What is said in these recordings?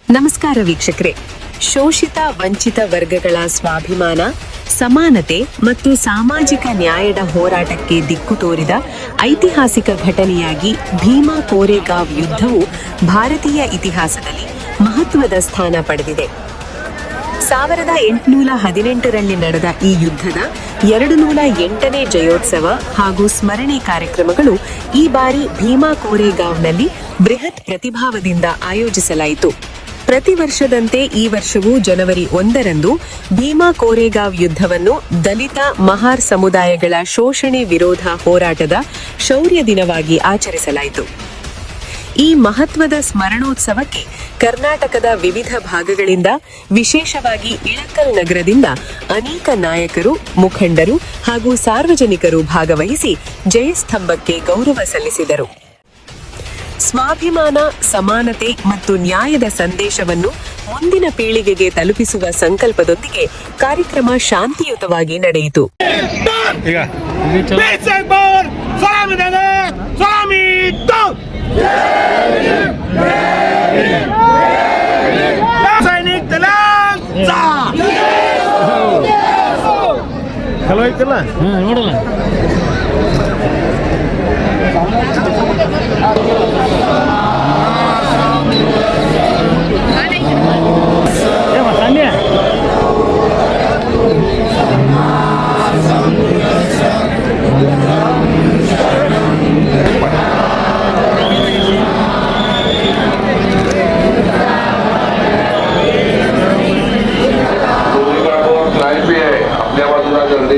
ನಮಸ್ಕಾರ ವೀಕ್ಷಕರೇ. ಶೋಷಿತ ವಂಚಿತ ವರ್ಗಗಳ ಸ್ವಾಭಿಮಾನ, ಸಮಾನತೆ ಮತ್ತು ಸಾಮಾಜಿಕ ನ್ಯಾಯದ ಹೋರಾಟಕ್ಕೆ ದಿಕ್ಕು ತೋರಿದ ಐತಿಹಾಸಿಕ ಘಟನೆಯಾಗಿ ಭೀಮಾ ಕೋರೆಗಾಂವ್ ಯುದ್ಧವು ಭಾರತೀಯ ಇತಿಹಾಸದಲ್ಲಿ ಮಹತ್ವದ ಸ್ಥಾನ ಪಡೆದಿದೆ. 1818ರಲ್ಲಿ ನಡೆದ ಈ ಯುದ್ಧದ 208ನೇ ಜಯೋತ್ಸವ ಹಾಗೂ ಸ್ಮರಣೆ ಕಾರ್ಯಕ್ರಮಗಳು ಈ ಬಾರಿ ಭೀಮಾ ಕೋರೆಗಾಂವ್ನಲ್ಲಿ ಬೃಹತ್ ಪ್ರತಿಭಾವದಿಂದ ಆಯೋಜಿಸಲಾಯಿತು. ಪ್ರತಿ ವರ್ಷದಂತೆ ಈ ವರ್ಷವೂ ಜನವರಿ 1ರಂದು ಭೀಮಾ ಕೋರೆಗಾಂವ್ ಯುದ್ಧವನ್ನು ದಲಿತ ಮಹಾರ್ ಸಮುದಾಯಗಳ ಶೋಷಣೆ ವಿರೋಧ ಹೋರಾಟದ ಶೌರ್ಯ ದಿನವಾಗಿ ಆಚರಿಸಲಾಯಿತು. ಈ ಮಹತ್ವದ ಸ್ಮರಣೋತ್ಸವಕ್ಕೆ ಕರ್ನಾಟಕದ ವಿವಿಧ ಭಾಗಗಳಿಂದ, ವಿಶೇಷವಾಗಿ ಇಳಕಲ್ ನಗರದಿಂದ ಅನೇಕ ನಾಯಕರು, ಮುಖಂಡರು ಹಾಗೂ ಸಾರ್ವಜನಿಕರು ಭಾಗವಹಿಸಿ ಜಯಸ್ತಂಭಕ್ಕೆ ಗೌರವ ಸಲ್ಲಿಸಿದರು. ಸ್ವಾಭಿಮಾನ, ಸಮಾನತೆ ಮತ್ತು ನ್ಯಾಯದ ಸಂದೇಶವನ್ನು ಮುಂದಿನ ಪೀಳಿಗೆಗೆ ತಲುಪಿಸುವ ಸಂಕಲ್ಪದೊಂದಿಗೆ ಕಾರ್ಯಕ್ರಮ ಶಾಂತಿಯುತವಾಗಿ ನಡೆಯಿತು. ನೋಡಲ್ಲ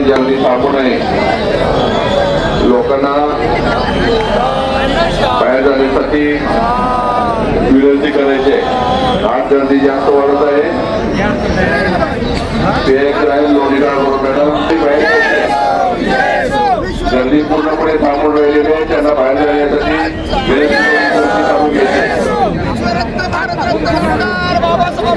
जल्दी सांगू नये. लोकांना बाहेर जाण्यासाठी विनंती करायचे. आज गर्दी जास्त वाढत आहे. ते क्राईम गर्दी पूर्णपणे थांबून राहिलेली आहे. त्यांना बाहेर जाण्यासाठी बाबासाहेब